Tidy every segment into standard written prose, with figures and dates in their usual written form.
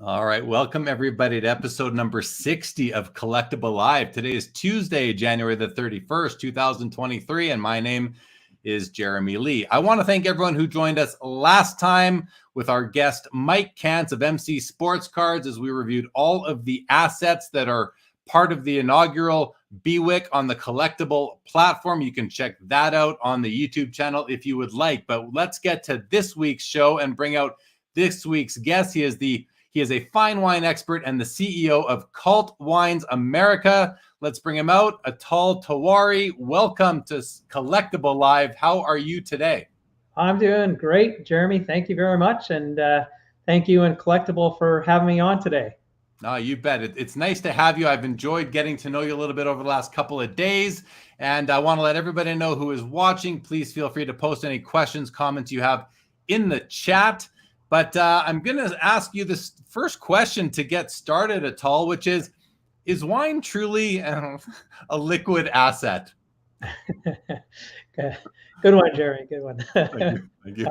All right, welcome everybody to episode number 60 of Collectable Live. Today is Tuesday, January the 31st, 2023, and my name is Jeremy Lee. I want to thank everyone who joined us last time with our guest Mike Kantz of MC Sports Cards as we reviewed all of the assets that are part of the inaugural BWIC on the Collectable platform. You can check that out on the YouTube channel if you would like. But let's get to this week's show and bring out this week's guest. He is a fine wine expert and the CEO of Cult Wines America. Let's bring him out. Atul Tiwari, welcome to Collectable Live. How are you today? I'm doing great, Jeremy. Thank you very much. And thank you and Collectable for having me on today. No, you bet. It's nice to have you. I've enjoyed getting to know you a little bit over the last couple of days. And I want to let everybody know who is watching. Please feel free to post any questions, comments you have in the chat. But I'm going to ask you this first question to get started, Atul, which is wine truly a liquid asset? Good one, Jeremy. Good one. Thank you.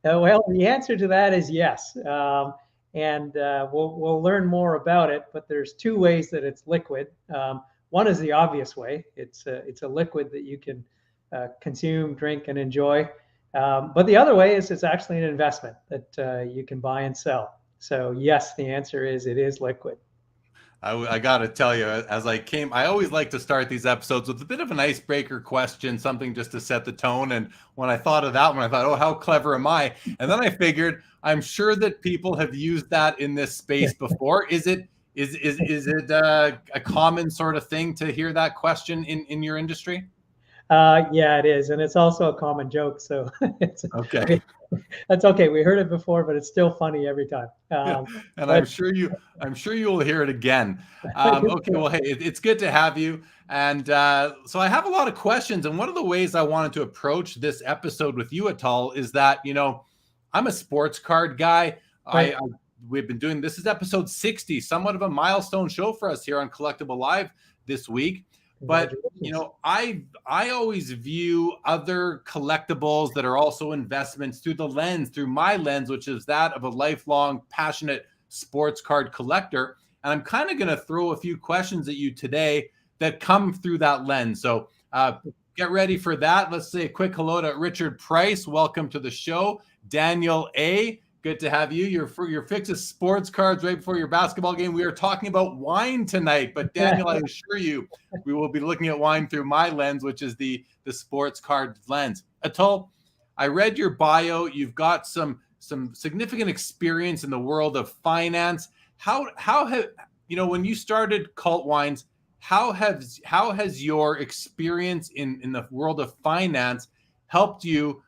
Well, the answer to that is yes. And we'll learn more about it. But there's two ways that it's liquid. One is the obvious way. It's a liquid that you can consume, drink, and enjoy. But the other way is it's actually an investment that you can buy and sell. So yes, the answer is it is liquid. I got to tell you, as I always like to start these episodes with a bit of an icebreaker question, something just to set the tone. And when I thought of that one, I thought, oh, how clever am I? And then I figured, I'm sure that people have used that in this space before. Is it a common sort of thing to hear that question in your industry? Yeah, it is, and it's also a common joke. So it's okay. That's okay. We heard it before, but it's still funny every time. And I'm sure you will hear it again. Okay, well, hey, it's good to have you. And so I have a lot of questions, and one of the ways I wanted to approach this episode with you, Atul, is that I'm a sports card guy. Right. We've been doing this is episode 60, somewhat of a milestone show for us here on Collectable Live this week. But I always view other collectibles that are also investments through my lens, which is that of a lifelong, passionate sports card collector. And I'm kind of going to throw a few questions at you today that come through that lens. So get ready for that. Let's say a quick hello to Richard Price. Welcome to the show. Daniel A. Good to have you. Your fix is sports cards right before your basketball game. We are talking about wine tonight, but Daniel, I assure you, we will be looking at wine through my lens, which is the sports card lens. Atul, I read your bio. You've got some significant experience in the world of finance. How have when you started Cult Wines, how has your experience in the world of finance helped you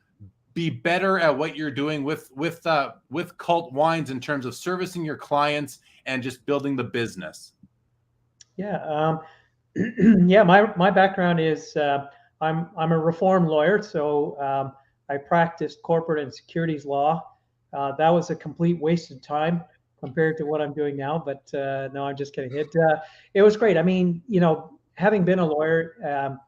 be better at what you're doing with Cult Wines in terms of servicing your clients and just building the business? Yeah, yeah. My background is I'm a reform lawyer, so I practiced corporate and securities law. That was a complete waste of time compared to what I'm doing now. But no, I'm just kidding. It was great. I mean, having been a lawyer,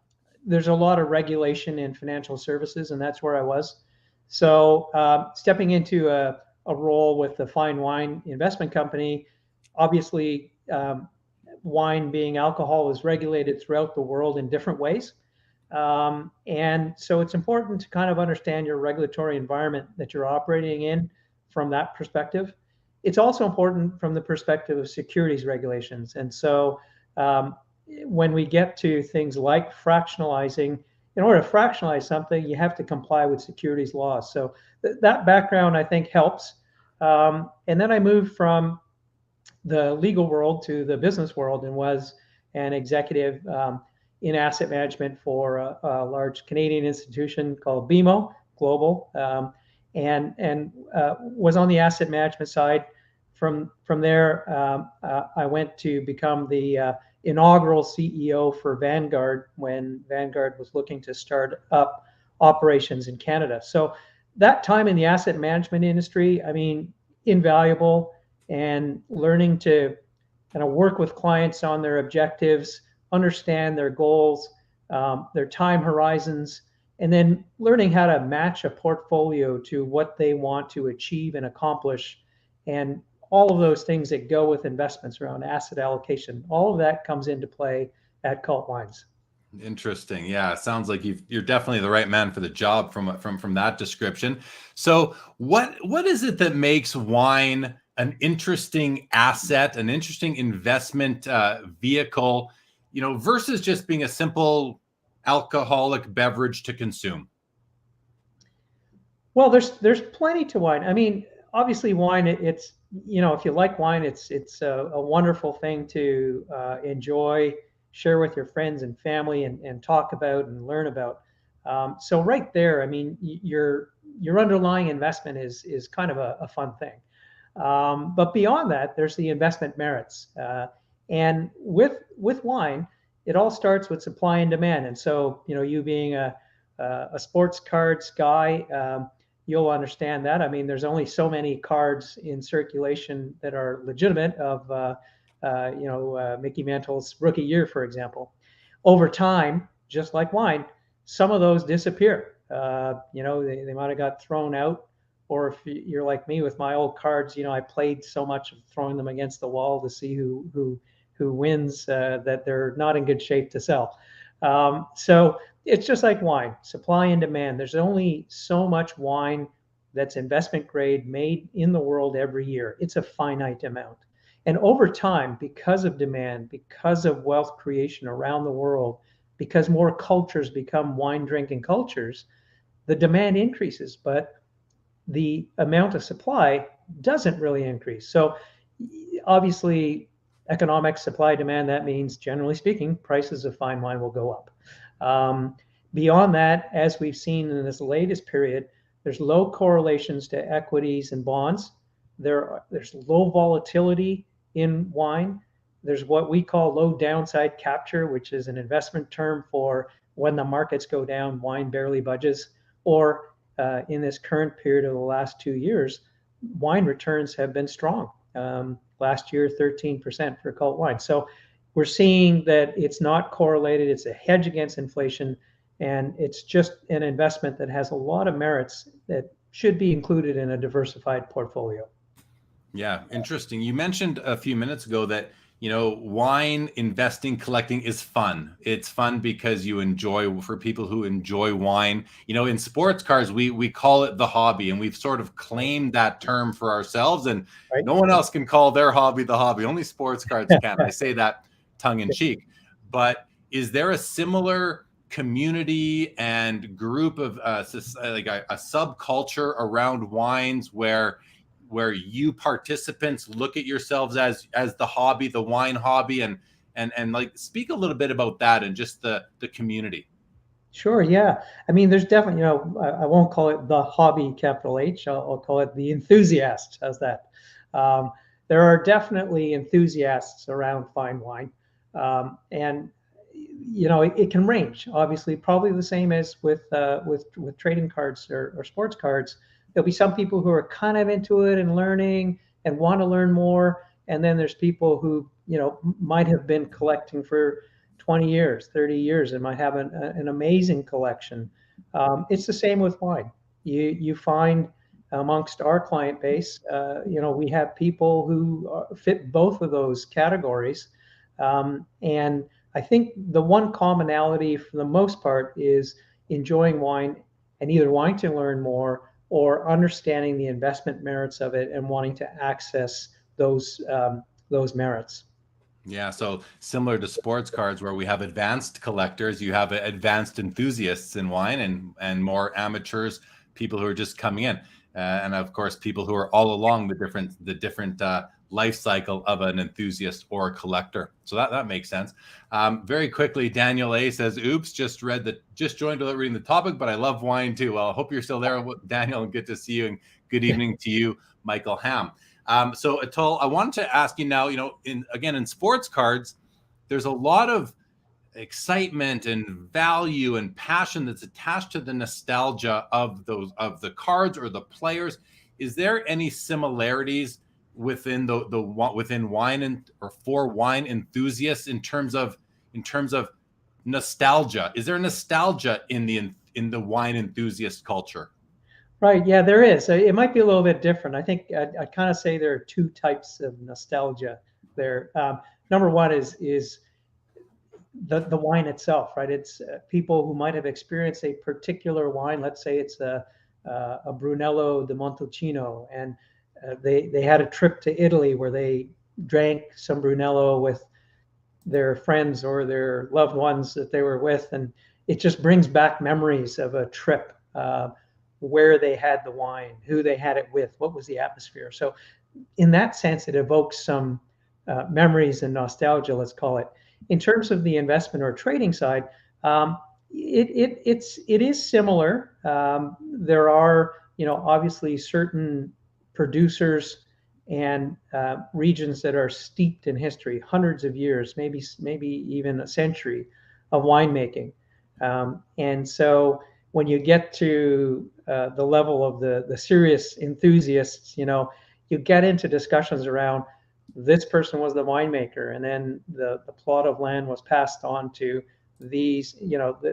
there's a lot of regulation in financial services, and that's where I was. So stepping into a role with the fine wine investment company, obviously wine being alcohol is regulated throughout the world in different ways. And so it's important to kind of understand your regulatory environment that you're operating in from that perspective. It's also important from the perspective of securities regulations. And so when we get to things like fractionalizing, in order to fractionalize something, you have to comply with securities laws. So that background, I think, helps. And then I moved from the legal world to the business world and was an executive in asset management for a large Canadian institution called BMO Global, and was on the asset management side. From there, I went to become the inaugural CEO for Vanguard when Vanguard was looking to start up operations in Canada. So that time in the asset management industry, I mean, invaluable, and learning to kind of work with clients on their objectives, understand their goals, their time horizons, and then learning how to match a portfolio to what they want to achieve and accomplish, and all of those things that go with investments around asset allocation, all of that comes into play at Cult Wines. Interesting. Yeah, it sounds like you're definitely the right man for the job from that description. So, what is it that makes wine an interesting asset, an interesting investment vehicle, versus just being a simple alcoholic beverage to consume? Well, there's plenty to wine. I mean, obviously, wine. It's if you like wine, it's a wonderful thing to enjoy, share with your friends and family, and talk about and learn about. So right there, I mean, your underlying investment is kind of a fun thing. But beyond that, there's the investment merits. And with wine, it all starts with supply and demand. And so, you being a sports cards guy, you'll understand that. I mean, there's only so many cards in circulation that are legitimate of, Mickey Mantle's rookie year, for example. Over time, just like wine, some of those disappear. They might have got thrown out, or if you're like me with my old cards, I played so much of throwing them against the wall to see who wins, that they're not in good shape to sell. So it's just like wine, supply and demand. There's only so much wine that's investment grade made in the world every year. It's a finite amount. And over time, because of demand, because of wealth creation around the world, because more cultures become wine drinking cultures, the demand increases, but the amount of supply doesn't really increase. So obviously, economic supply demand, that means, generally speaking, prices of fine wine will go up. Beyond that, as we've seen in this latest period, there's low correlations to equities and bonds. There's low volatility in wine. There's what we call low downside capture, which is an investment term for when the markets go down, wine barely budges. Or in this current period of the last 2 years, wine returns have been strong. Last year, 13% for Cult Wine. So we're seeing that it's not correlated. It's a hedge against inflation, and it's just an investment that has a lot of merits that should be included in a diversified portfolio. Yeah, interesting. You mentioned a few minutes ago that, wine investing, collecting is fun. It's fun because for people who enjoy wine. In sports cars, we call it the hobby, and we've sort of claimed that term for ourselves, and Right? no one else can call their hobby the hobby. Only sports cards can. I say that tongue in cheek. But is there a similar community and group of like a subculture around wines where you participants look at yourselves as the hobby, the wine hobby, and like speak a little bit about that and just the community? Sure. Yeah. I mean, there's definitely, I won't call it the hobby, capital H. I'll call it the enthusiast. How's that? There are definitely enthusiasts around fine wine. And it can range. Obviously, probably the same as with trading cards or sports cards. There'll be some people who are kind of into it and learning and want to learn more, and then there's people who might have been collecting for 20 years, 30 years, and might have an amazing collection. It's the same with wine. You find amongst our client base, we have people who fit both of those categories, and I think the one commonality for the most part is enjoying wine and either wanting to learn more or understanding the investment merits of it and wanting to access those merits. Yeah, so similar to sports cards where we have advanced collectors, you have advanced enthusiasts in wine and more amateurs, people who are just coming in. And of course, people who are all along the different life cycle of an enthusiast or a collector. So that makes sense. Very quickly, Daniel A says, "Oops, just joined without reading the topic, but I love wine too." Well, I hope you're still there, Daniel, and good to see you. And good evening to you, Michael Ham. So Atul, I wanted to ask you now. In sports cards, there's a lot of excitement and value and passion that's attached to the nostalgia of the cards or the players. Is there any similarities within within wine or for wine enthusiasts in terms of nostalgia? Is there nostalgia in the wine enthusiast culture? Right. Yeah, there is. It might be a little bit different. I think I'd kind of say there are two types of nostalgia there. Number one is the wine itself, right? It's people who might have experienced a particular wine. Let's say it's a Brunello di Montalcino, and they had a trip to Italy where they drank some Brunello with their friends or their loved ones that they were with, and it just brings back memories of a trip, where they had the wine, who they had it with, what was the atmosphere. So in that sense, it evokes some memories and nostalgia, let's call it. In terms of the investment or trading side, it is similar. There are, obviously certain producers and regions that are steeped in history, hundreds of years, maybe even a century of winemaking. And so when you get to the level of the serious enthusiasts, you get into discussions around this person was the winemaker, and then the plot of land was passed on to these,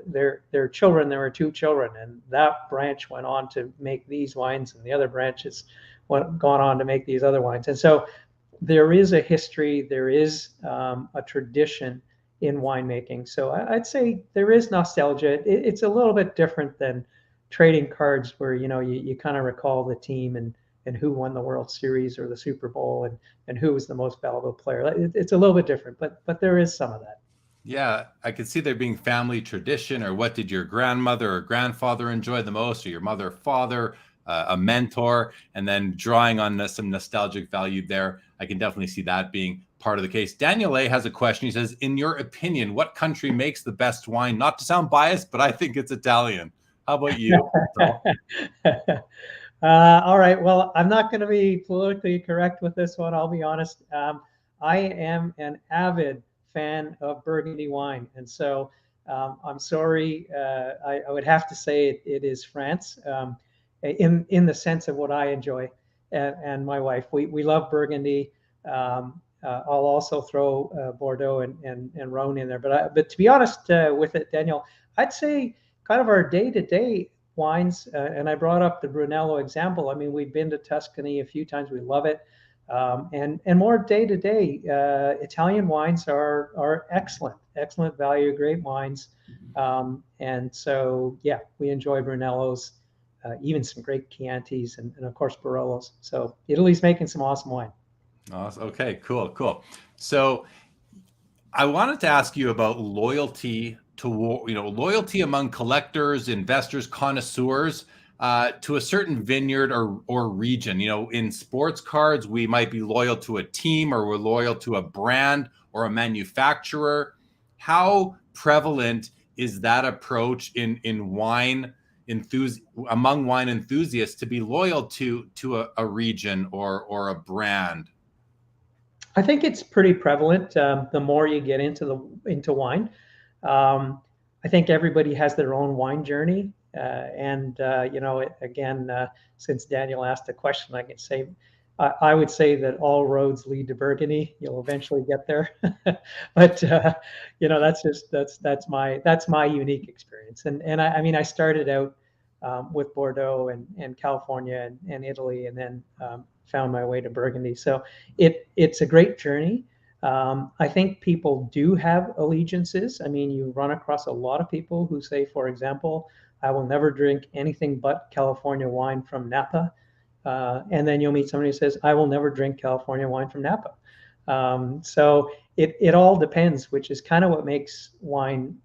their children. There were two children, and that branch went on to make these wines, and the other branches gone on to make these other wines. And so there is a history, there is a tradition in winemaking. So I'd say there is nostalgia. It's a little bit different than trading cards, where you kind of recall the team and who won the World Series or the Super Bowl, and who was the most valuable player. It's a little bit different, but there is some of that. Yeah, I could see there being family tradition, or what did your grandmother or grandfather enjoy the most, or your mother or father, a mentor, and then drawing on some nostalgic value there. I can definitely see that being part of the case. Daniel A has a question. He says, in your opinion, what country makes the best wine? Not to sound biased, but I think it's Italian. How about you? All right. Well, I'm not going to be politically correct with this one. I'll be honest. I am an avid fan of Burgundy wine, and so I'm sorry. I would have to say it is France, in the sense of what I enjoy, and my wife. We love Burgundy. I'll also throw Bordeaux and Rhone in there. But to be honest with it, Daniel, I'd say kind of our day-to-day wines, and I brought up the Brunello example. I mean, we've been to Tuscany a few times. We love it. And more day-to-day, Italian wines are excellent value, great wines. And so, yeah, we enjoy Brunellos, even some great Chiantis, and of course, Barolo's. So Italy's making some awesome wine. Awesome. Okay, cool. So I wanted to ask you about loyalty to, loyalty among collectors, investors, connoisseurs, to a certain vineyard or region. In sports cards, we might be loyal to a team, or we're loyal to a brand or a manufacturer. How prevalent is that approach in wine among wine enthusiasts, to be loyal to a region or a brand? I think it's pretty prevalent. The more you get into wine, I think everybody has their own wine journey. And again, since Daniel asked a question, I can say I would say that all roads lead to Burgundy. You'll eventually get there, but that's my unique experience. And I mean, I started out with Bordeaux and California and Italy, and then found my way to Burgundy. So it's a great journey. I think people do have allegiances. I mean, you run across a lot of people who say, for example, I will never drink anything but California wine from Napa. And then you'll meet somebody who says, I will never drink California wine from Napa. So it all depends, which is kind of what makes wine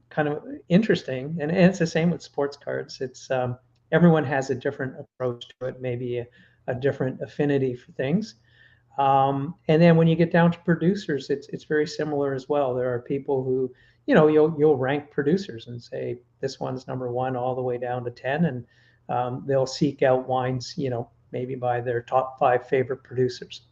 kind of interesting. And it's the same with sports cards. It's everyone has a different approach to it, maybe a different affinity for things. And then when you get down to producers, it's very similar as well. There are people who, you'll rank producers and say this one's number one all the way down to 10, and they'll seek out wines, maybe by their top 5 favorite producers.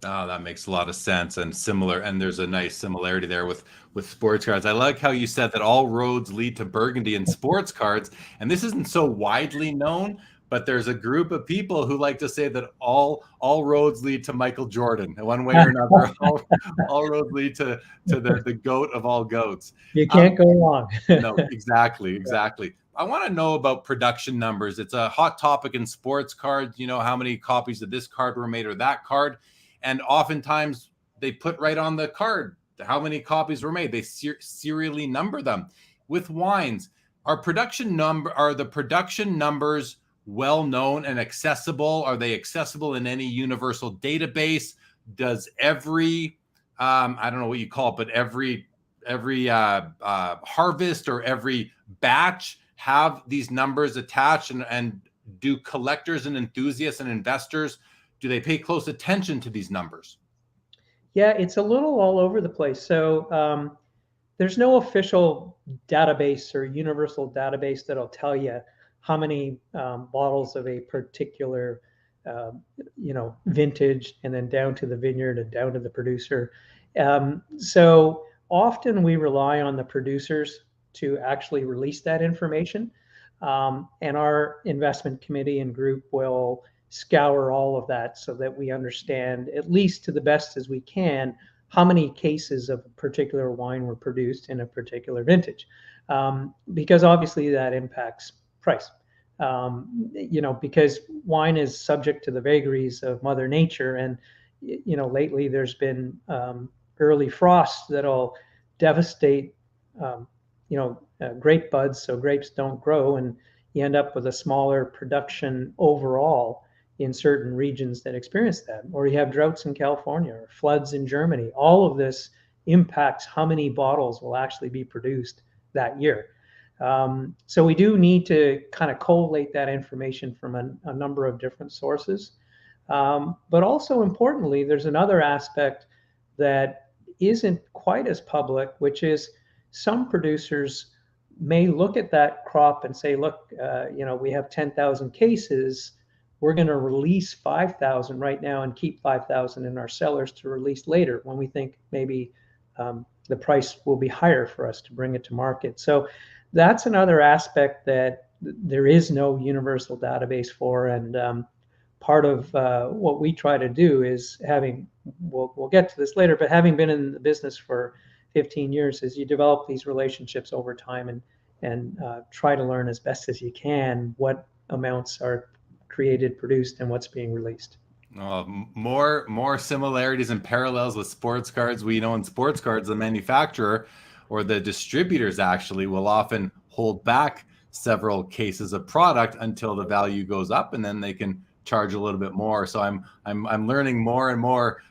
Oh, that makes a lot of sense, and similar. And there's a nice similarity there with sports cards. I like how you said that all roads lead to Burgundy in sports cards, and this isn't so widely known, but there's a group of people who like to say that all roads lead to Michael Jordan, one way or another. all roads lead to the goat of all goats. You can't go wrong. No, exactly. I want to know about production numbers. It's a hot topic in sports cards. You know, how many copies of this card were made or that card. And oftentimes they put right on the card how many copies were made. They serially number them. With wines, are the production numbers well known and accessible? Are they accessible in any universal database? Does every I don't know what you call it, but every harvest or every batch have these numbers attached, and do collectors and enthusiasts and investors, do they pay close attention to these numbers? Yeah, it's a little all over the place. So there's no official database or universal database that'll tell you how many bottles of a particular vintage, and then down to the vineyard and down to the producer. So often we rely on the producers to actually release that information. And our investment committee and group will scour all of that so that we understand, at least to the best as we can, how many cases of a particular wine were produced in a particular vintage. Because obviously that impacts price. Because wine is subject to the vagaries of Mother Nature. And, lately there's been early frosts that'll devastate, grape buds, so grapes don't grow, and you end up with a smaller production overall in certain regions that experience that. Or you have droughts in California or floods in Germany. All of this impacts how many bottles will actually be produced that year. So we do need to kind of collate that information from a number of different sources. But also importantly, there's another aspect that isn't quite as public, which is some producers may look at that crop and say, look, we have 10,000 cases. We're going to release 5,000 right now and keep 5,000 in our cellars to release later when we think maybe the price will be higher for us to bring it to market. So that's another aspect that there is no universal database for. And part of what we try to do is we'll get to this later, but having been in the business for 15 years, is you develop these relationships over time and try to learn as best as you can what amounts are created, produced, and what's being released. More similarities and parallels with sports cards. We know in sports cards, the manufacturer or the distributors actually will often hold back several cases of product until the value goes up, and then they can charge a little bit more. So I'm learning more and more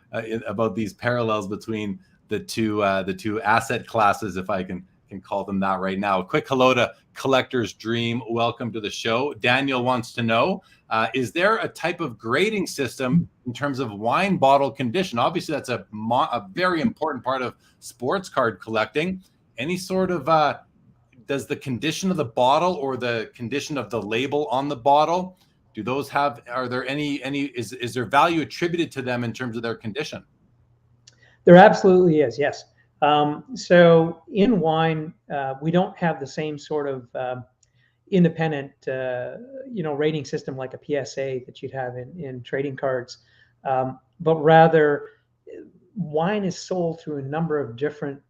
about these parallels between the two asset classes, if I can call them that right now. A quick hello to Collector's Dream. Welcome to the show. Daniel wants to know, is there a type of grading system in terms of wine bottle condition? Obviously, that's a very important part of sports card collecting. Any sort of, does the condition of the bottle or the condition of the label on the bottle, are there any, is there value attributed to them in terms of their condition? There absolutely is, yes. So in wine, we don't have the same sort of independent, rating system like a PSA that you'd have in trading cards, but rather wine is sold through a number of different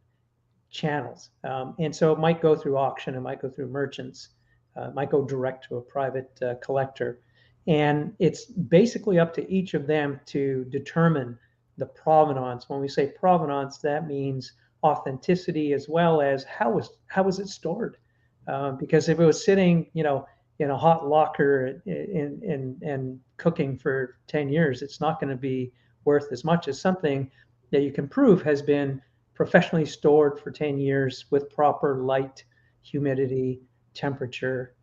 channels, and so it might go through auction, it might go through merchants, it might go direct to a private collector, and it's basically up to each of them to determine the provenance. When we say provenance, that means authenticity as well as how was it stored, because if it was sitting in a hot locker and cooking for 10 years, it's not going to be worth as much as something that you can prove has been professionally stored for 10 years with proper light, humidity, temperature.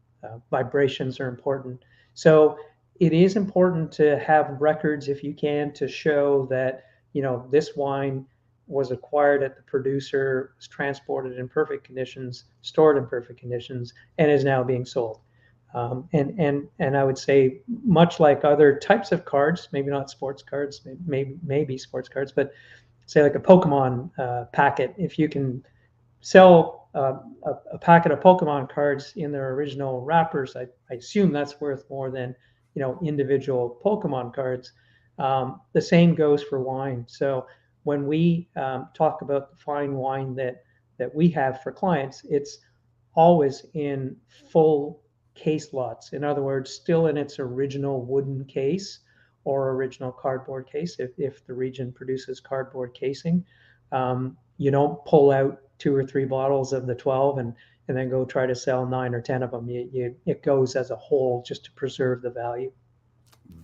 Vibrations are important. So it is important to have records, if you can, to show that this wine was acquired at the producer, was transported in perfect conditions, stored in perfect conditions, and is now being sold. And I would say, much like other types of cards, maybe not sports cards, maybe sports cards, but say like a Pokemon packet, if you can sell a packet of Pokemon cards in their original wrappers, I assume that's worth more than individual Pokemon cards. The same goes for wine. So when we talk about the fine wine that we have for clients, it's always in full case lots. In other words, still in its original wooden case or original cardboard case, if the region produces cardboard casing. You don't pull out 2 or 3 bottles of the 12 and then go try to sell 9 or 10 of them. It goes as a whole just to preserve the value.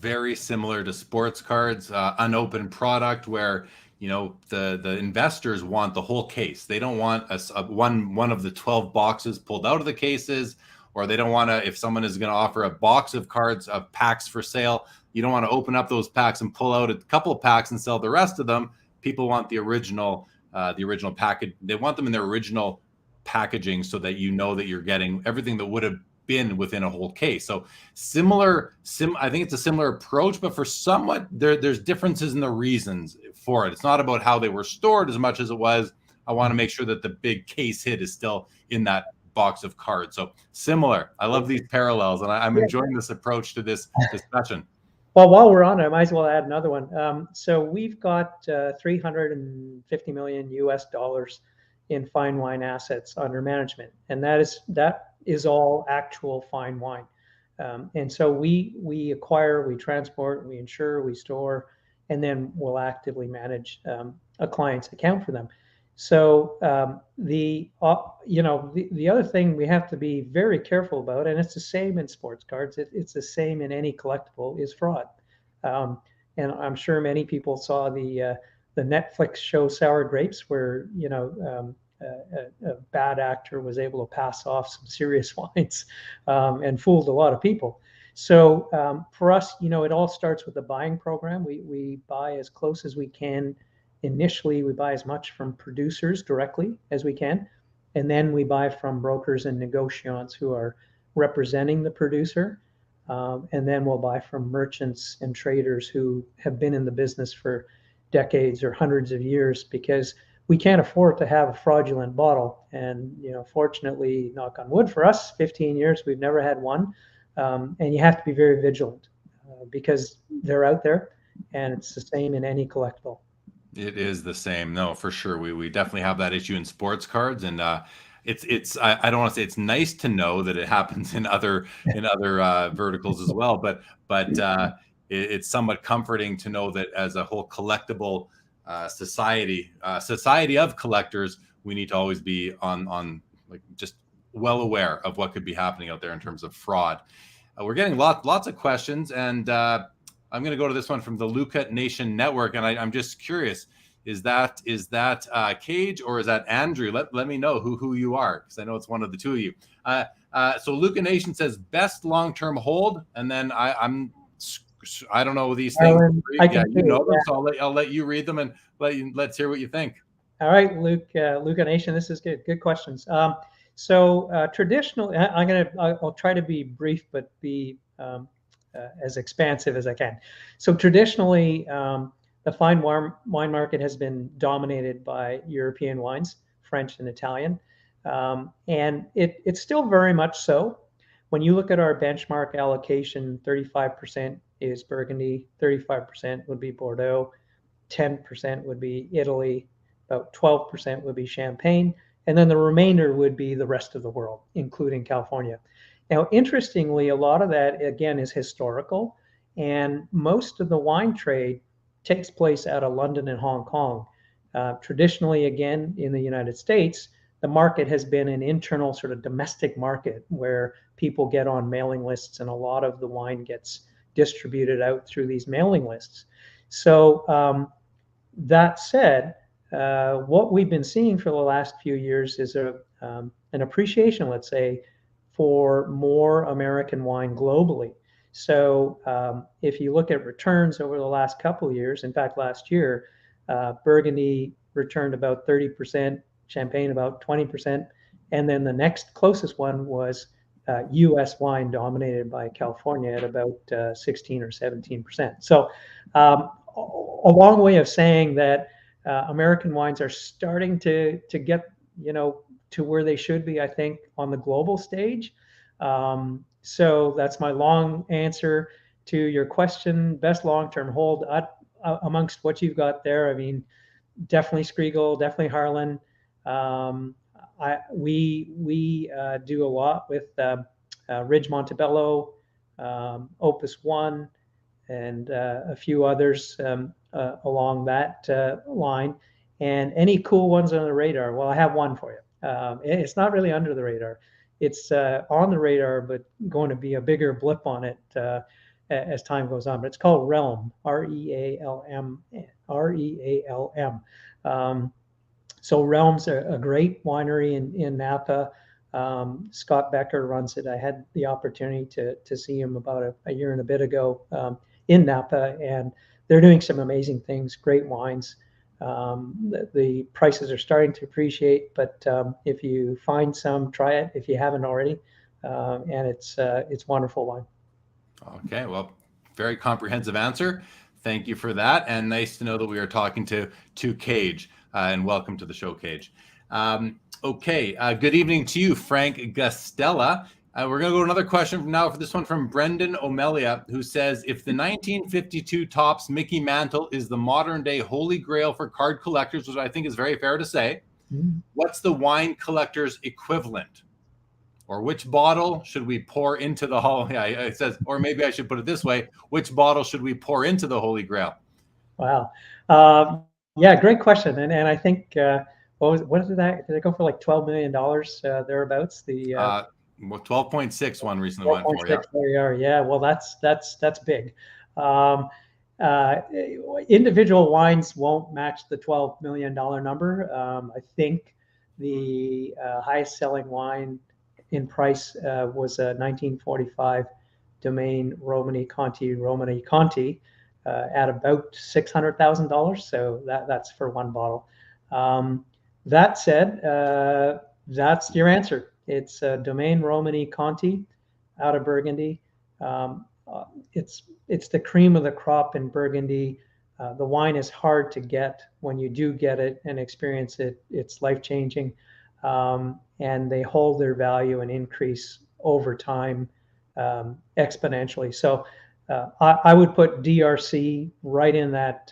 Very similar to sports cards, unopened product where the investors want the whole case. They don't want one of the 12 boxes pulled out of the cases, or they don't want to, if someone is going to offer a box of cards of packs for sale, you don't want to open up those packs and pull out a couple of packs and sell the rest of them. People want the original package. They want them in their original packaging so that that you're getting everything that would have been within a whole case. So I think it's a similar approach, but for somewhat there's differences in the reasons for it. It's not about how they were stored as much as it was, I want to make sure that the big case hit is still in that box of cards. So similar. I love these parallels, and I'm enjoying this approach to this discussion. Well, while we're on it, I might as well add another one. So we've got $350 million US in fine wine assets under management, and that is all actual fine wine. And so we acquire, we transport, we insure, we store, and then we'll actively manage a client's account for them. So the other thing we have to be very careful about, and it's the same in sports cards, it's the same in any collectible, is fraud. And I'm sure many people saw the Netflix show Sour Grapes, where a bad actor was able to pass off some serious wines and fooled a lot of people. So for us, it all starts with the buying program. We buy as close as we can. Initially, we buy as much from producers directly as we can, and then we buy from brokers and negotiants who are representing the producer, and then we'll buy from merchants and traders who have been in the business for decades or hundreds of years, because we can't afford to have a fraudulent bottle. And fortunately, knock on wood for us, 15 years, we've never had one. And you have to be very vigilant because they're out there, and it's the same in any collectible. It is the same. No, for sure. We definitely have that issue in sports cards, and it's I don't want to say it's nice to know that it happens in other verticals as well, but it's somewhat comforting to know that as a whole collectible society of collectors, we need to always be on like just well aware of what could be happening out there in terms of fraud. We're getting lots of questions, and I'm going to go to this one from the Luca Nation Network, and I'm just curious: is that Cage or is that Andrew? Let me know who you are, because I know it's one of the two of you. So Luca Nation says best long-term hold, and then I don't know these things. You know them, so I'll let you read them and let's hear what you think. All right, Luca Nation, this is good. Good questions. So traditionally, I'll try to be brief, but be as expansive as I can. So traditionally, the fine wine market has been dominated by European wines, French and Italian, and it's still very much so. When you look at our benchmark allocation, 35% is Burgundy, 35% would be Bordeaux, 10% would be Italy, about 12% would be Champagne, and then the remainder would be the rest of the world, including California. Now, interestingly, a lot of that, again, is historical, and most of the wine trade takes place out of London and Hong Kong. Traditionally, again, in the United States, the market has been an internal sort of domestic market where people get on mailing lists, and a lot of the wine gets distributed out through these mailing lists. So that said, what we've been seeing for the last few years is an appreciation, let's say, for more American wine globally. So if you look at returns over the last couple of years, in fact, last year, Burgundy returned about 30%, Champagne about 20%, and then the next closest one was U.S. wine, dominated by California, at about 16 or 17%. So a long way of saying that American wines are starting to get to where they should be, I think, on the global stage. So that's my long answer to your question. Best long-term hold amongst what you've got there. I mean, definitely Skriegel, definitely Harlan. we do a lot with Ridge Montebello, Opus One, and a few others along that line. And any cool ones on the radar? Well, I have one for you. It's not really under the radar. It's on the radar, but going to be a bigger blip on it as time goes on. But it's called Realm, Realm, Realm. So Realm's a great winery in Napa. Scott Becker runs it. I had the opportunity to see him about a year and a bit ago in Napa, and they're doing some amazing things, great wines. The prices are starting to appreciate, but if you find some, try it if you haven't already, and it's wonderful wine. Okay, well, very comprehensive answer. Thank you for that, and nice to know that we are talking to Cage, and welcome to the show, Cage. Okay, good evening to you, Frank Gastella. We're going to go to another question from now. For this one from Brendan Omelia, who says, if the 1952 Topps Mickey Mantle is the modern day holy grail for card collectors, which I think is very fair to say, what's the wine collector's equivalent? Or which bottle should we pour into the holy? Yeah, it says, or maybe I should put it this way: which bottle should we pour into the Holy Grail? Wow, yeah, great question. And I think what did that? Did it go for like $12 million thereabouts? The 12.6 one recently went for. Yeah. There you are. Yeah, well, that's big. Individual wines won't match the $12 million number. I think the highest selling wine in price was a 1945 Domaine Romani Conti at about $600,000. So that's for one bottle. That said, that's your answer. It's Domaine Romani Conti out of Burgundy. It's the cream of the crop in Burgundy. The wine is hard to get. When you do get it and experience it, it's life-changing. And they hold their value and increase over time exponentially. So I would put DRC right in that,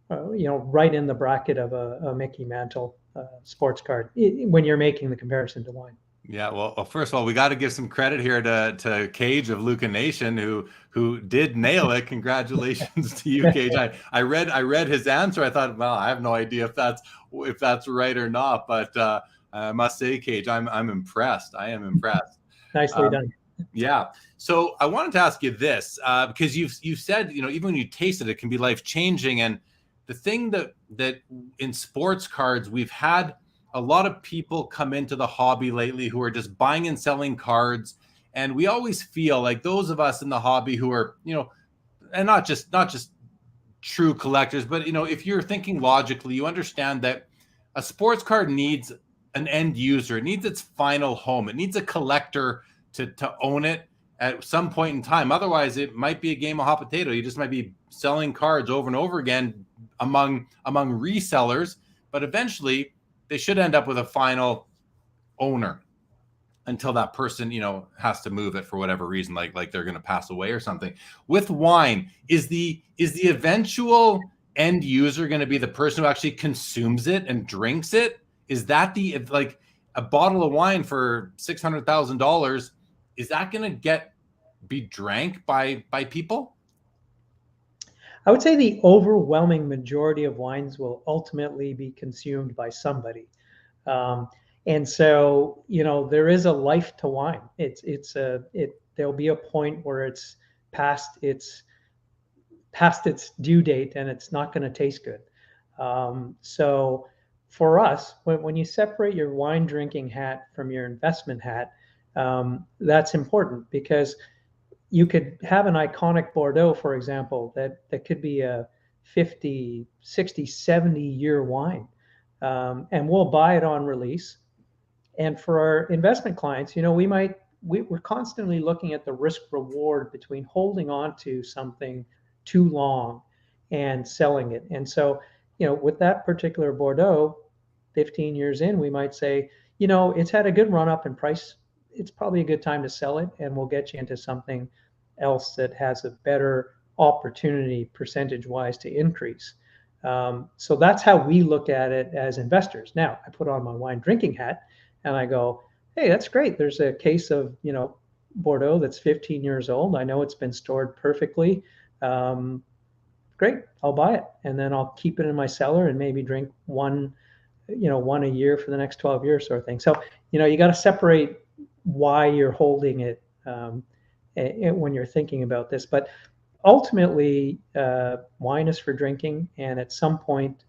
right in the bracket of a Mickey Mantle sports card when you're making the comparison to wine. Yeah, well, first of all, we got to give some credit here to Cage of Luca Nation, who did nail it. Congratulations to you, Cage. I read his answer. I thought, well, I have no idea if that's right or not, but I must say, Cage, I'm impressed. I am impressed. Nicely done. Yeah. So I wanted to ask you this because you've said, even when you taste it, it can be life changing. And the thing that in sports cards, we've had a lot of people come into the hobby lately who are just buying and selling cards, and we always feel like those of us in the hobby who are, and not just true collectors, but if you're thinking logically, you understand that a sports card needs an end user. It needs its final home. It needs a collector to own it at some point in time. Otherwise, it might be a game of hot potato. You just might be selling cards over and over again among resellers, but eventually they should end up with a final owner until that person, has to move it for whatever reason, like they're going to pass away or something. With wine, is the eventual end user going to be the person who actually consumes it and drinks it? Is that like a bottle of wine for $600,000? Is that going to be drank by people? I would say the overwhelming majority of wines will ultimately be consumed by somebody. And so, there is a life to wine. There'll be a point where it's past its due date and it's not going to taste good. So for us, when you separate your wine drinking hat from your investment hat, that's important because you could have an iconic Bordeaux, for example, that could be a 50, 60, 70-year wine. And we'll buy it on release. And for our investment clients, we're constantly looking at the risk reward between holding on to something too long and selling it. And so, with that particular Bordeaux, 15 years in, we might say, it's had a good run up in price. It's probably a good time to sell it, and we'll get you into something else that has a better opportunity percentage-wise to increase. So that's how we look at it as investors. Now, I put on my wine drinking hat and I go, hey, that's great. There's a case of, Bordeaux that's 15 years old. I know it's been stored perfectly. Great, I'll buy it. And then I'll keep it in my cellar and maybe drink one a year for the next 12 years sort of thing. So, you got to separate why you're holding it when you're thinking about this. But ultimately, wine is for drinking, and at some point,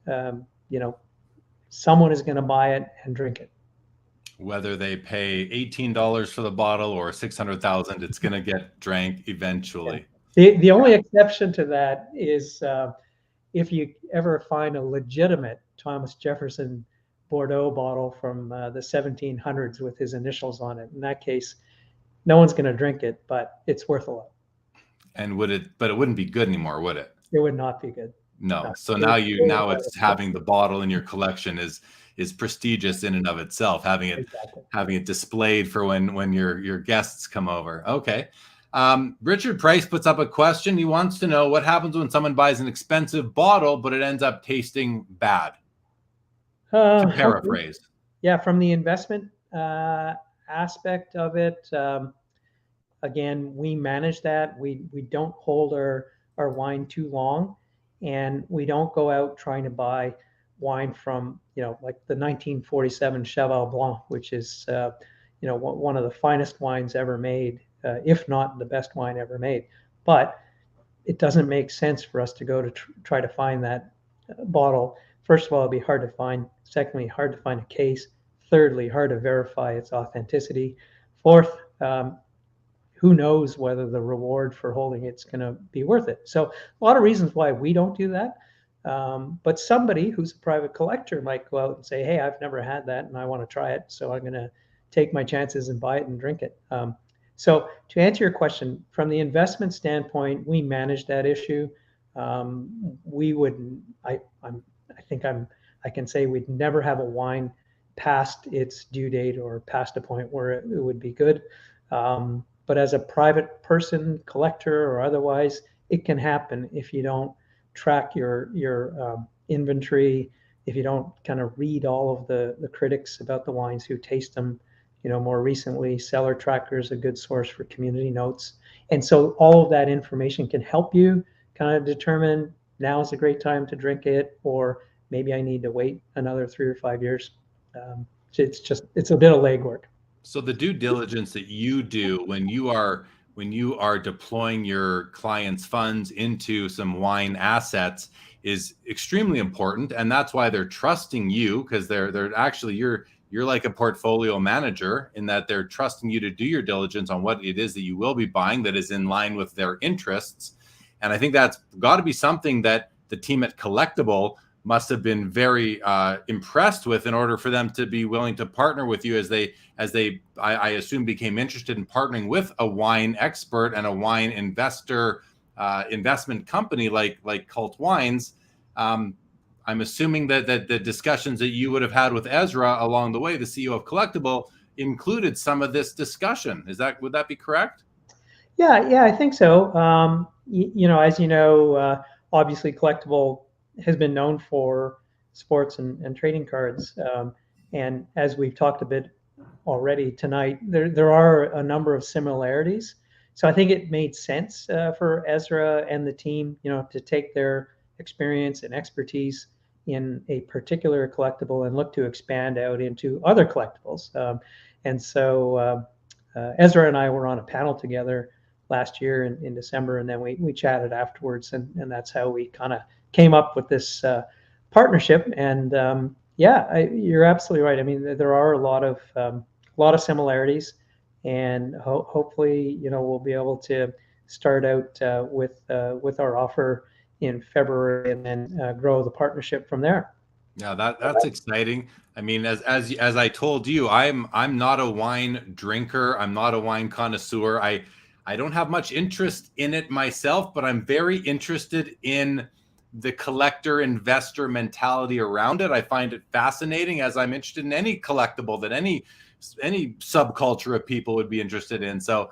someone is going to buy it and drink it. Whether they pay $18 for the bottle or 600,000, it's going to get drank eventually. Yeah. The only exception to that is if you ever find a legitimate Thomas Jefferson Bordeaux bottle from the 1700s with his initials on it. In that case, no one's going to drink it, but it's worth a lot. And but it wouldn't be good anymore, would it? It would not be good. No. So now it's having the bottle in your collection is prestigious in and of itself. Having it displayed for when your guests come over. Okay. Richard Price puts up a question. He wants to know what happens when someone buys an expensive bottle, but it ends up tasting bad. To paraphrase. Okay. Yeah, from the investment aspect of it, again, we manage that. We don't hold our wine too long, and we don't go out trying to buy wine from, like the 1947 Cheval Blanc, which is, one of the finest wines ever made, if not the best wine ever made. But it doesn't make sense for us to go to try to find that bottle. First of all, it'd be hard to find. Secondly, hard to find a case. Thirdly, hard to verify its authenticity. Fourth, who knows whether the reward for holding it's going to be worth it. So a lot of reasons why we don't do that. But somebody who's a private collector might go out and say, hey, I've never had that and I want to try it. So I'm going to take my chances and buy it and drink it. So to answer your question, from the investment standpoint, we manage that issue. We wouldn't, I can say we'd never have a wine past its due date or past a point where it would be good. But as a private person, collector or otherwise, it can happen if you don't track your inventory, if you don't kind of read all of the critics about the wines who taste them. More recently, Cellar Tracker is a good source for community notes. And so all of that information can help you kind of determine now is a great time to drink it, or maybe I need to wait another 3 or 5 years. It's a bit of legwork. So the due diligence that you do when you are deploying your clients' funds into some wine assets is extremely important, and that's why they're trusting you, because they're actually you're like a portfolio manager in that they're trusting you to do your diligence on what it is that you will be buying that is in line with their interests. And I think that's got to be something that the team at Collectable must have been very impressed with in order for them to be willing to partner with you as they I assume became interested in partnering with a wine expert and a wine investor investment company like Cult Wines. I'm assuming that the discussions that you would have had with Ezra along the way, the CEO of Collectable, included some of this discussion. Would that be correct? Yeah, I think so. As you know, obviously Collectable has been known for sports and trading cards. And as we've talked a bit already tonight, there are a number of similarities. So I think it made sense for Ezra and the team, to take their experience and expertise in a particular collectible and look to expand out into other collectibles. And so Ezra and I were on a panel together last year in December, and then we chatted afterwards, and that's how we kind of came up with this partnership. And you're absolutely right. I mean, there are a lot of similarities, and hopefully, we'll be able to start out with our offer in February, and then grow the partnership from there. Yeah, that's exciting. I mean, as I told you, I'm not a wine drinker. I'm not a wine connoisseur. I don't have much interest in it myself, but I'm very interested in the collector investor mentality around it. I find it fascinating, as I'm interested in any collectible that any subculture of people would be interested in. So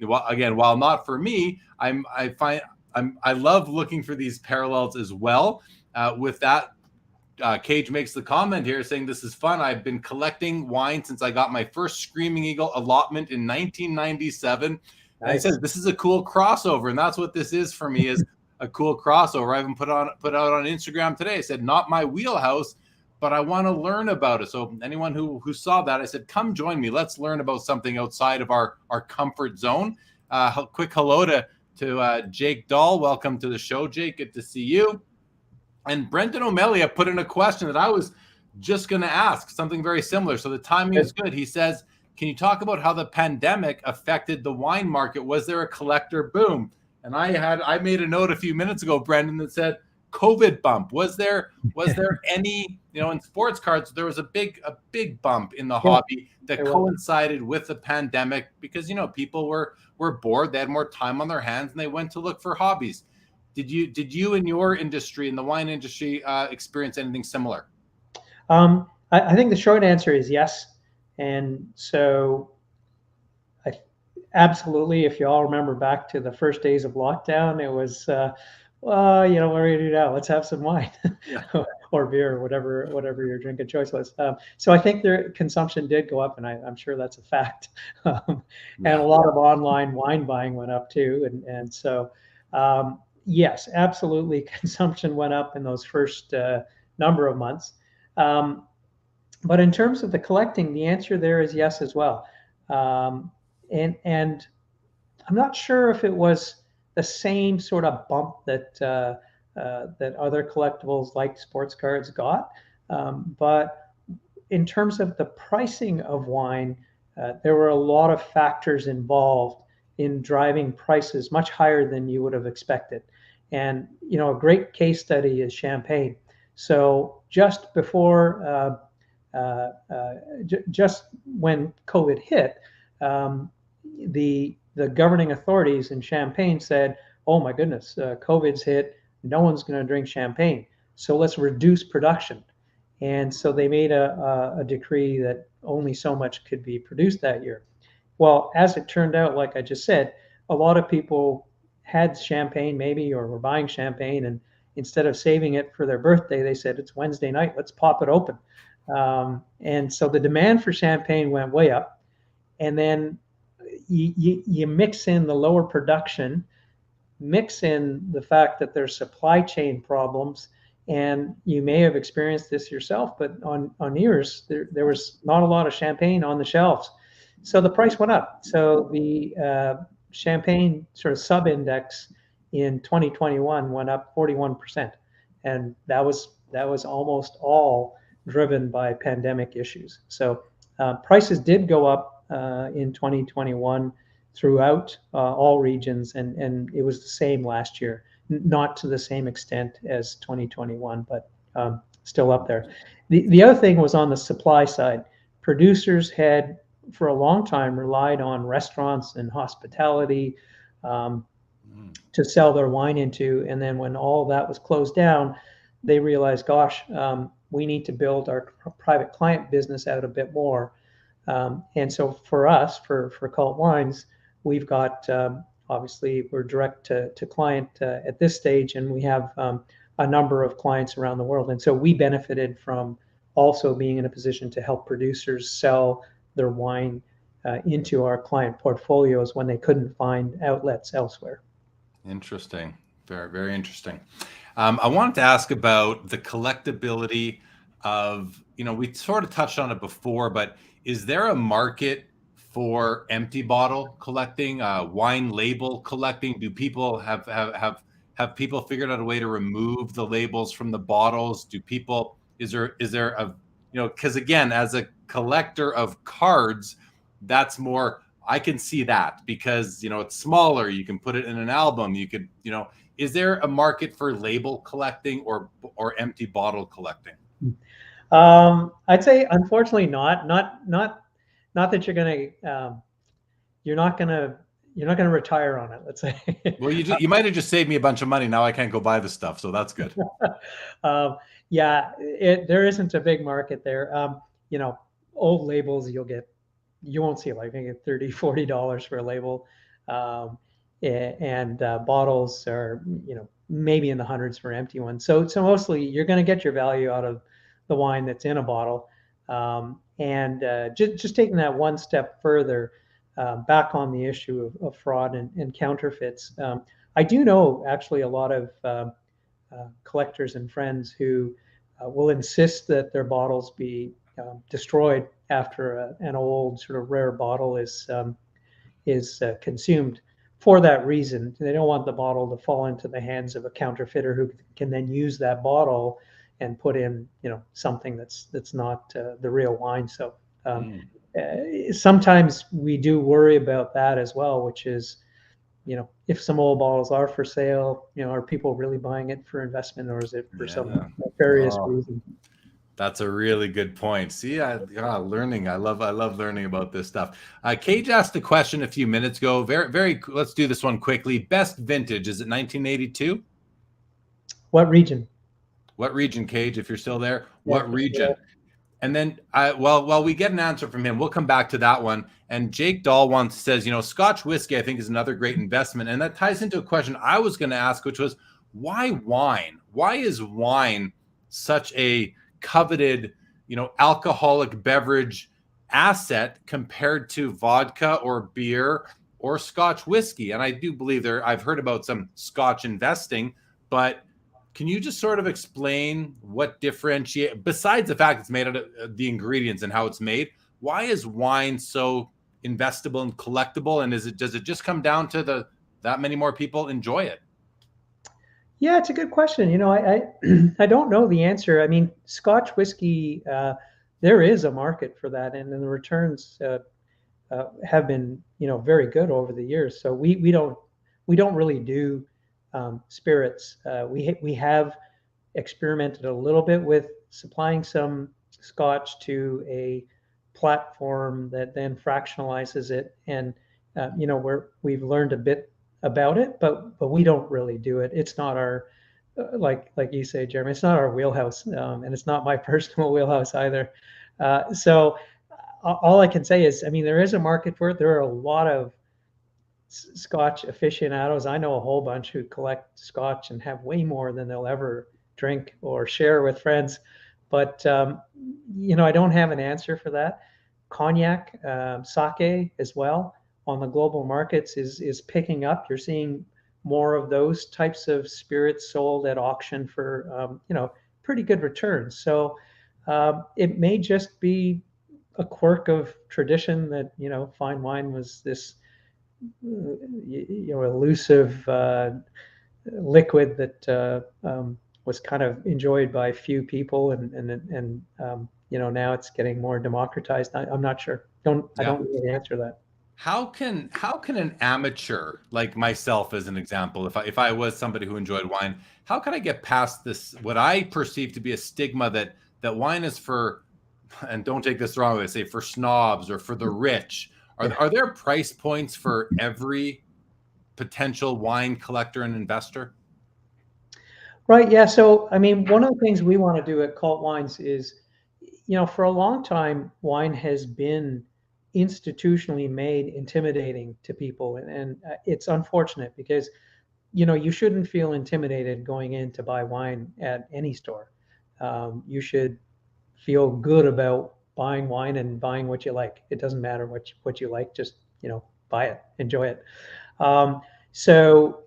while not for me, I love looking for these parallels as well. With that, Cage makes the comment here saying, "This is fun. I've been collecting wine since I got my first Screaming Eagle allotment in 1997." Nice. And he says, "This is a cool crossover," and that's what this is for me, is a cool crossover. I even put out on Instagram today. I said, "Not my wheelhouse, but I want to learn about it." So anyone who saw that, I said, "Come join me. Let's learn about something outside of our comfort zone." Quick hello to Jake Dahl. Welcome to the show, Jake. Good to see you. And Brendan O'Melia put in a question that I was just going to ask, something very similar. So the timing is good. He says, "Can you talk about how the pandemic affected the wine market? Was there a collector boom?" And I made a note a few minutes ago, Brendan, that said COVID bump. Was there any, in sports cards, there was a big bump in the hobby that coincided with the pandemic because, people were bored. They had more time on their hands and they went to look for hobbies. Did you in your industry, in the wine industry, experience anything similar? I think the short answer is yes. And so absolutely, if you all remember back to the first days of lockdown, it was, what are we going to do now? Let's have some wine or beer, or whatever your drink of choice was. So I think their consumption did go up, and I'm sure that's a fact. And a lot of online wine buying went up too. And so, yes, absolutely, consumption went up in those first number of months. But in terms of the collecting, the answer there is yes as well. And I'm not sure if it was the same sort of bump that other collectibles like sports cards got, but in terms of the pricing of wine, there were a lot of factors involved in driving prices much higher than you would have expected. And a great case study is champagne. So just before, just when COVID hit, the governing authorities in Champagne said, "Oh my goodness, COVID's hit. No one's going to drink champagne. So let's reduce production." And so they made a decree that only so much could be produced that year. Well, as it turned out, like I just said, a lot of people had champagne maybe, or were buying champagne, and instead of saving it for their birthday, they said, "It's Wednesday night, let's pop it open." And so the demand for champagne went way up. And then you mix in the lower production, mix in the fact that there's supply chain problems, and you may have experienced this yourself, but on yours, there was not a lot of champagne on the shelves. So the price went up. So the champagne sort of sub-index in 2021 went up 41%. And that was almost all driven by pandemic issues. So prices did go up in 2021 throughout all regions, and it was the same last year, not to the same extent as 2021, but still up there. The other thing was on the supply side. Producers had for a long time relied on restaurants and hospitality to sell their wine into, and then when all that was closed down, they realized, gosh, we need to build our private client business out a bit more. And so for us, for Cult Wines, we've got, obviously, we're direct to client at this stage, and we have a number of clients around the world. And so we benefited from also being in a position to help producers sell their wine into our client portfolios when they couldn't find outlets elsewhere. Interesting. Very, very interesting. I wanted to ask about the collectability of, we sort of touched on it before, but is there a market for empty bottle collecting, wine label collecting? Do people have people figured out a way to remove the labels from the bottles? Is there a, because again, as a collector of cards, that's more, I can see that because, it's smaller. You can put it in an album. You could, is there a market for label collecting or empty bottle collecting? I'd say, unfortunately, not that you're not gonna retire on it. Let's say. Well, you might have just saved me a bunch of money. Now I can't go buy the stuff, so that's good. Yeah, there isn't a big market there. Old labels you won't see, like maybe $30, $40 for a label. and bottles are, maybe in the hundreds for empty ones. So mostly you're going to get your value out of the wine that's in a bottle. And just taking that one step further, back on the issue of fraud and counterfeits. I do know actually a lot of collectors and friends who will insist that their bottles be destroyed after an old sort of rare bottle is consumed for that reason. They don't want the bottle to fall into the hands of a counterfeiter who can then use that bottle and put in, something that's not the real wine. So sometimes we do worry about that as well, which is, if some old bottles are for sale, are people really buying it for investment, or is it for some nefarious reason? That's a really good point. See, learning. I love learning about this stuff. Cage asked a question a few minutes ago. Very. Let's do this one quickly. Best vintage, is it 1982? What region? What region, Cage? If you're still there, what region? Yeah. And then, while we get an answer from him, we'll come back to that one. And Jake Dahl says, Scotch whiskey, I think, is another great investment. And that ties into a question I was going to ask, which was, why wine? Why is wine such a coveted, alcoholic beverage asset compared to vodka or beer or Scotch whiskey? And I do believe I've heard about some Scotch investing, but can you just sort of explain what differentiate, besides the fact it's made out of the ingredients and how it's made, why is wine so investable and collectible? And does it just come down to that many more people enjoy it? Yeah, it's a good question. I don't know the answer. I mean, Scotch whiskey, there is a market for that, and the returns have been, very good over the years. So we don't really do spirits. We have experimented a little bit with supplying some Scotch to a platform that then fractionalizes it, and we've learned a bit about it, but we don't really do it. It's not our like you say, Jeremy. It's not our wheelhouse, and it's not my personal wheelhouse either. So all I can say is, I mean, there is a market for it. There are a lot of Scotch aficionados. I know a whole bunch who collect Scotch and have way more than they'll ever drink or share with friends. But I don't have an answer for that. Cognac, sake as well on the global markets is picking up. You're seeing more of those types of spirits sold at auction for pretty good returns. So it may just be a quirk of tradition that fine wine was this elusive liquid that was kind of enjoyed by few people, and now it's getting more democratized. I'm not sure. I don't really answer that. How can an amateur like myself, as an example, if I was somebody who enjoyed wine, how can I get past this, what I perceive to be a stigma that wine is for, and don't take this the wrong way, say for snobs or for the rich? Are there price points for every potential wine collector and investor? Right. Yeah. So, I mean, one of the things we want to do at Cult Wines is, for a long time, wine has been institutionally made intimidating to people. And it's unfortunate because, you shouldn't feel intimidated going in to buy wine at any store. You should feel good about buying wine and buying what you like. It doesn't matter what you like, just, buy it, enjoy it. So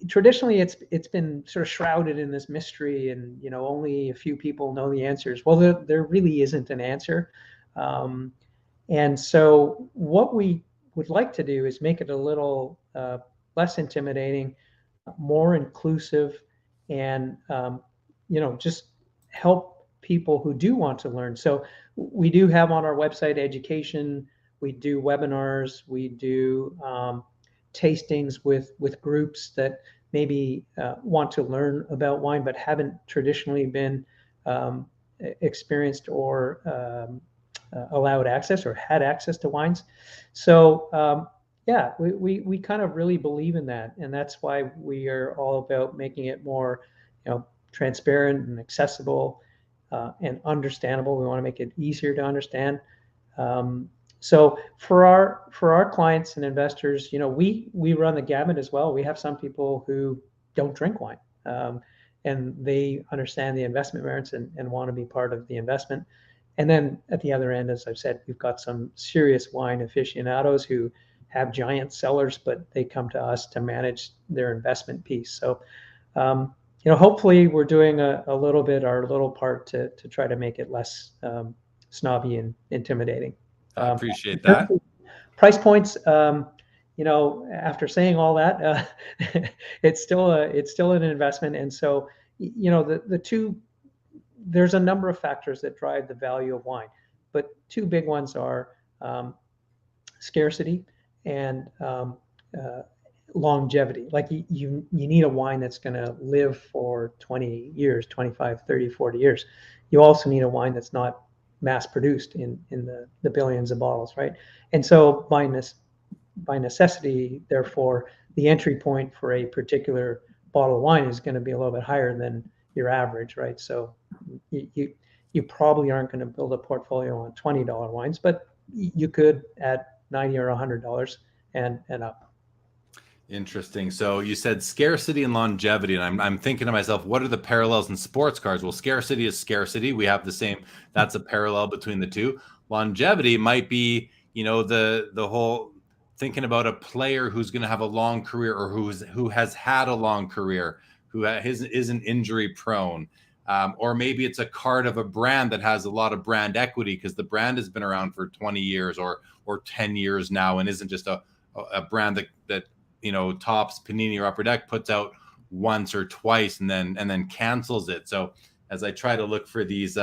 traditionally it's been sort of shrouded in this mystery, and only a few people know the answers. Well, there really isn't an answer. And so what we would like to do is make it a little less intimidating, more inclusive, and just help people who do want to learn. So we do have on our website education. We do webinars. We do tastings with groups that maybe want to learn about wine but haven't traditionally been experienced or allowed access or had access to wines. So we kind of really believe in that, and that's why we are all about making it more transparent and accessible and understandable. We want to make it easier to understand. So for our clients and investors, we run the gamut as well. We have some people who don't drink wine, and they understand the investment merits and want to be part of the investment. And then at the other end, as I've said, we've got some serious wine aficionados who have giant cellars, but they come to us to manage their investment piece. So, hopefully we're doing a little bit, our little part to try to make it less snobby and intimidating. I appreciate that. Price points, after saying all that, it's still an investment. And so, there's a number of factors that drive the value of wine, but two big ones are scarcity and longevity. Like you need a wine that's going to live for 20 years, 25, 30, 40 years. You also need a wine that's not mass produced in the billions of bottles, right? And so by necessity, therefore, the entry point for a particular bottle of wine is going to be a little bit higher than your average, right? So you probably aren't going to build a portfolio on $20 wines, but you could at $90 or $100 and up. Interesting. So you said scarcity and longevity, and I'm thinking to myself, what are the parallels in sports cars? Well, scarcity is scarcity. We have the same. That's a parallel between the two. Longevity might be, the whole thinking about a player who's going to have a long career, or who has had a long career, who isn't injury prone. Or maybe it's a card of a brand that has a lot of brand equity because the brand has been around for 20 years or 10 years now, and isn't just a brand that Topps, Panini, or Upper Deck puts out once or twice and then cancels it. So as I try to look for these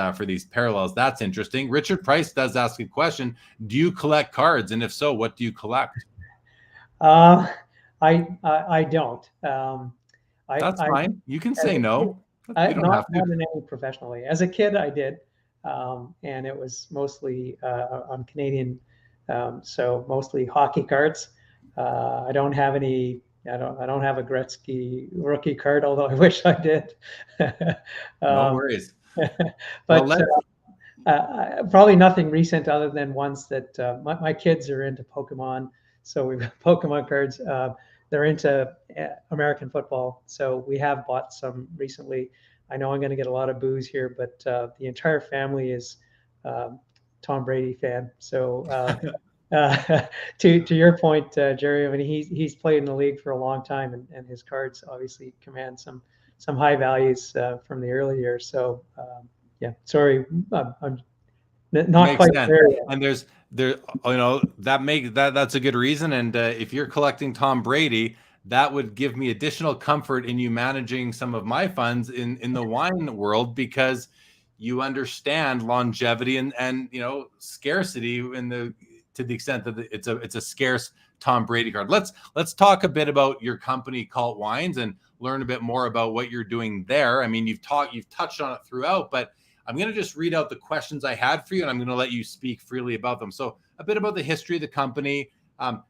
parallels, that's interesting. Richard Price does ask a question: do you collect cards, and if so, what do you collect? I don't. That's fine. You can say no. You don't have to. Not in any professional way. As a kid, I did, and it was mostly I'm Canadian, so mostly hockey cards. I don't have any. I don't have a Gretzky rookie card, although I wish I did. No worries. But probably nothing recent other than ones that my kids are into Pokemon, so we've got Pokemon cards. They're into American football, so we have bought some recently. I know I'm going to get a lot of boos here, but the entire family is Tom Brady fan. So to your point, Jerry, I mean he's played in the league for a long time, and his cards obviously command some high values from the early years. So yeah, sorry, I'm not Makes quite sense. there yet. And that's a good reason. And if you're collecting Tom Brady, that would give me additional comfort in you managing some of my funds in the wine world, because you understand longevity and scarcity to the extent that it's a scarce Tom Brady card. Let's talk a bit about your company, Cult Wines, and learn a bit more about what you're doing there. I mean, you've touched on it throughout, but I'm going to just read out the questions I had for you, and I'm going to let you speak freely about them. So a bit about the history of the company,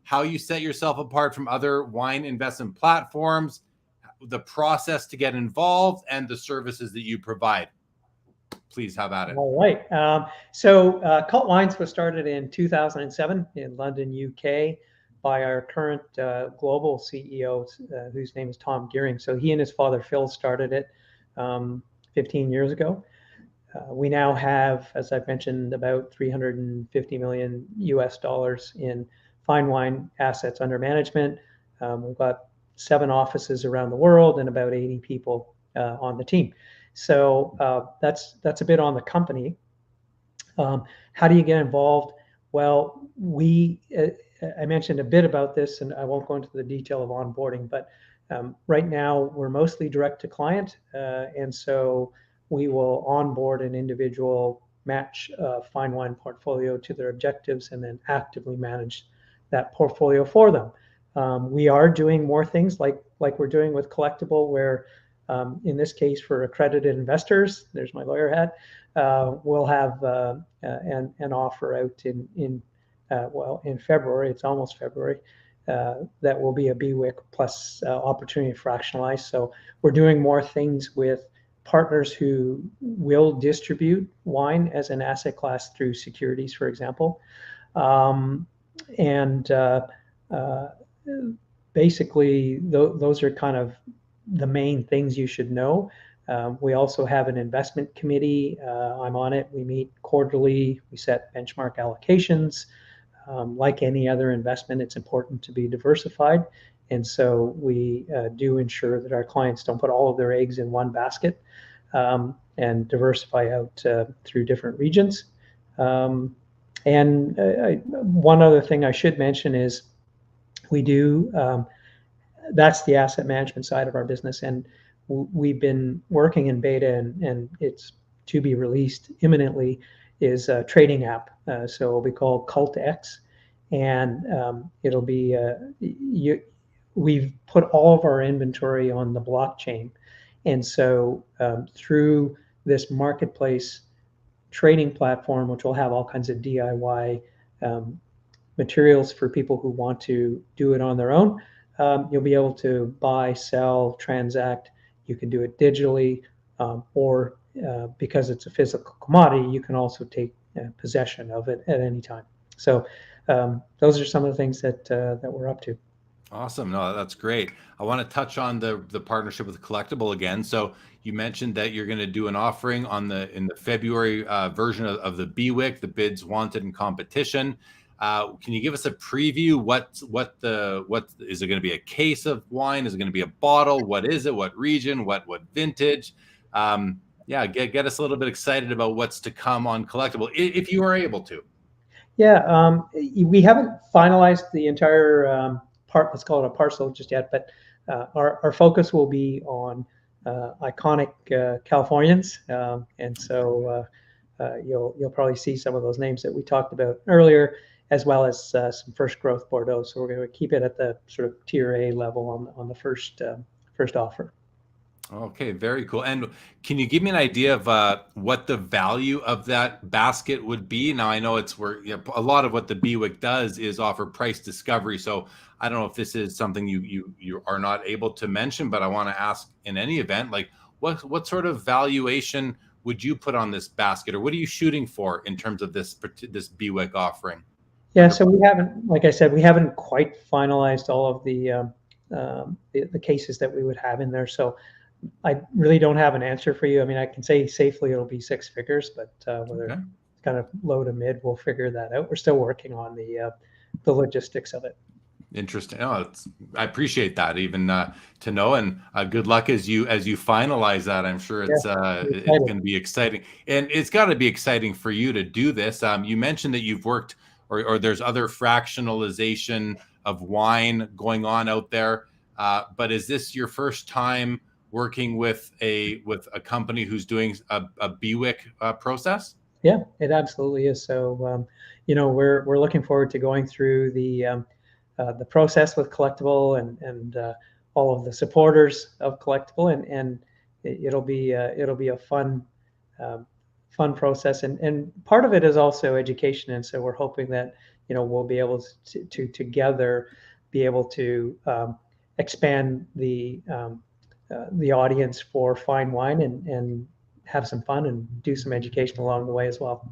how you set yourself apart from other wine investment platforms, the process to get involved, and the services that you provide. Please have at it. All right. So Cult Wines was started in 2007 in London, UK, by our current global CEO, whose name is Tom Gearing. So he and his father Phil started it 15 years ago. We now have, as I've mentioned, about $350 million US in fine wine assets under management. We've got 7 offices around the world and about 80 people on the team. So that's a bit on the company. How do you get involved? Well, I mentioned a bit about this, and I won't go into the detail of onboarding, but right now we're mostly direct to client, and so we will onboard an individual, match fine wine portfolio to their objectives, and then actively manage that portfolio for them. We are doing more things like we're doing with Collectable, where in this case for accredited investors, there's my lawyer hat, we'll have an offer out in February. It's almost February. That will be a BWIC plus opportunity to fractionalize. So we're doing more things with partners who will distribute wine as an asset class through securities, for example. And uh, basically, those are kind of the main things you should know. We also have an investment committee. I'm on it. We meet quarterly. We set benchmark allocations. Like any other investment, it's important to be diversified. And so we do ensure that our clients don't put all of their eggs in one basket, and diversify out through different regions. And one other thing I should mention is we do, that's the asset management side of our business. And we've been working in beta, and it's to be released imminently, is a trading app. So it'll be called CultX. And it'll be, we've put all of our inventory on the blockchain. And so through this marketplace trading platform, which will have all kinds of DIY materials for people who want to do it on their own, you'll be able to buy, sell, transact. You can do it digitally, or because it's a physical commodity, you can also take possession of it at any time. So those are some of the things that we're up to. Awesome. No, that's great. I want to touch on the partnership with Collectable again. So you mentioned that you're going to do an offering in the February version of the BWIC, the bids wanted in competition. Can you give us a preview? What is it going to be? A case of wine? Is it going to be a bottle? What is it? What region? What vintage? Get us a little bit excited about what's to come on Collectable, if you are able to. Yeah, we haven't finalized the entire let's call it a parcel just yet, but our focus will be on iconic Californians, and so you'll probably see some of those names that we talked about earlier, as well as some first growth Bordeaux. So we're going to keep it at the sort of tier A level on the first offer. Okay, very cool. And can you give me an idea of what the value of that basket would be? Now, I know it's where a lot of what the BWIC does is offer price discovery. So I don't know if this is something you are not able to mention, but I want to ask in any event, like what sort of valuation would you put on this basket, or what are you shooting for in terms of this BWIC offering? Yeah, so we haven't, like I said, we haven't quite finalized all of the cases that we would have in there. So I really don't have an answer for you. I mean, I can say safely it'll be six figures, but whether it's kind of low to mid, we'll figure that out. We're still working on the logistics of it. Interesting. Oh, I appreciate that, even to know. And good luck as you finalize that. I'm sure it's going to be exciting, and it's got to be exciting for you to do this. You mentioned that you've worked, or there's other fractionalization of wine going on out there. But is this your first time working with a company who's doing a BWIC process? Yeah, it absolutely is. So we're looking forward to going through the process with Collectable and all of the supporters of Collectable, and it'll be a fun process, and part of it is also education. And so we're hoping that we'll be able to together be able to expand the audience for fine wine and have some fun and do some education along the way as well.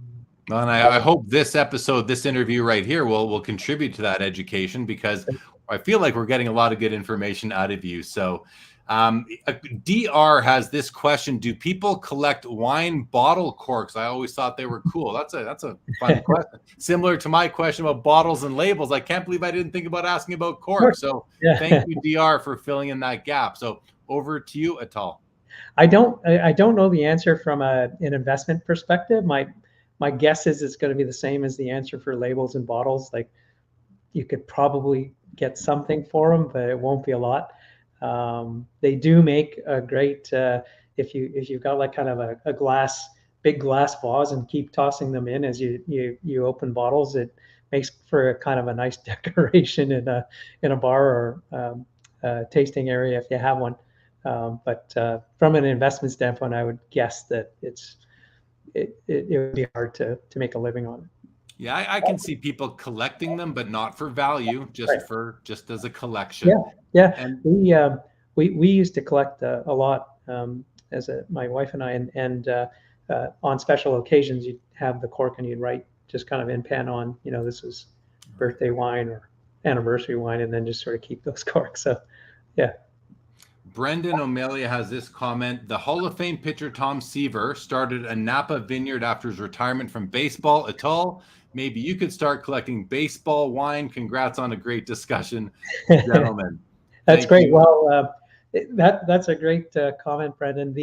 Well, and I hope this interview right here will contribute to that education, because I feel like we're getting a lot of good information out of you. So DR has this question: do people collect wine bottle corks? I always thought they were cool. That's a fun question. Similar to my question about bottles and labels. I can't believe I didn't think about asking about corks. So thank you, DR, for filling in that gap. So over to you, Atul. I don't know the answer from an investment perspective. My guess is it's going to be the same as the answer for labels and bottles. Like, you could probably get something for them, but it won't be a lot. They do make a great, if you've got like kind of a big glass vase and keep tossing them in as you open bottles, it makes for a kind of a nice decoration in a bar or tasting area if you have one. But from an investment standpoint, I would guess that it would be hard to make a living on it. Yeah, I can see people collecting them, but not for value, just as a collection. Yeah. And we used to collect a lot my wife and I, and on special occasions, you'd have the cork and you'd write just kind of in pen on, this is birthday wine or anniversary wine, and then just sort of keep those corks. So, yeah. Brendan O'Malley has this comment. The Hall of Fame pitcher Tom Seaver started a Napa vineyard after his retirement from baseball. Atul, maybe you could start collecting baseball wine. Congrats on a great discussion, gentlemen. That's great. You. Well, that's a great comment, Brendan.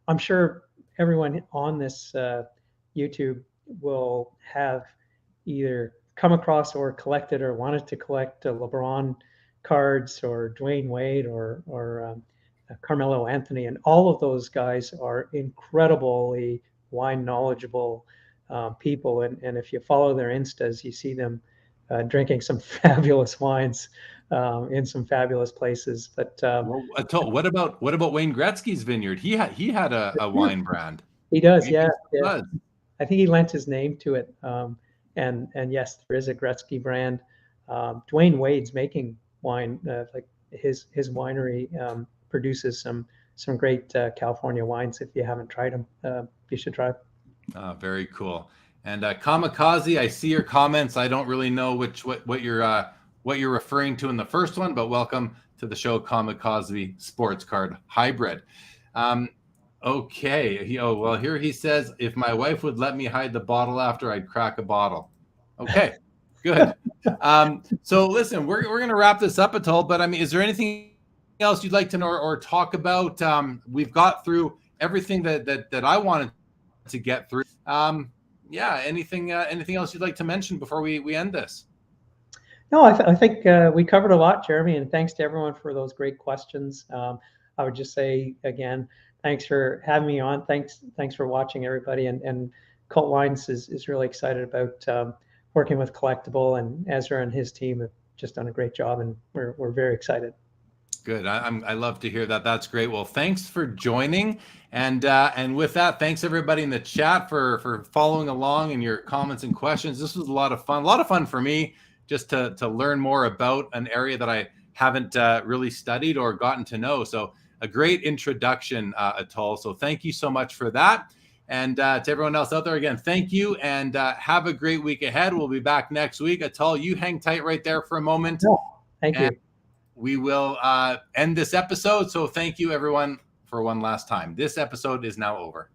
I'm sure everyone on this YouTube will have either come across or collected or wanted to collect LeBron cards or Dwayne Wade or Carmelo Anthony, and all of those guys are incredibly wine knowledgeable people. And if you follow their Instas, you see them drinking some fabulous wines in some fabulous places. But what about Wayne Gretzky's vineyard? He had a wine brand. He does, yeah. I think he lent his name to it. And yes, there is a Gretzky brand. Dwayne Wade's making wine, like his winery produces some great California wines. If you haven't tried them, you should try. Very cool. And Kamikaze, I see your comments. I don't really know what you're referring to in the first one, but welcome to the show, Kamikaze Sports Card Hybrid. Okay. Here he says, if my wife would let me hide the bottle after, I'd crack a bottle. Okay, good. So listen, we're going to wrap this up, Atul, but I mean, is there anything else you'd like to know or talk about? We've got through everything that I wanted to get through. Anything else you'd like to mention before we end this? No, I think we covered a lot, Jeremy, and thanks to everyone for those great questions. I would just say again, thanks for having me on. Thanks for watching, everybody. And Cult Wines is really excited about working with Collectable, and Ezra and his team have just done a great job, and we're very excited. Good. I love to hear that. That's great. Well, thanks for joining, and with that, thanks everybody in the chat for following along and your comments and questions. This was a lot of fun for me, just to learn more about an area that I haven't really studied or gotten to know. So a great introduction, Atul. So thank you so much for that. And to everyone else out there, again, thank you, and have a great week ahead. We'll be back next week. Atul, you hang tight right there for a moment. Oh, thank you. We will end this episode. So thank you, everyone, for one last time. This episode is now over.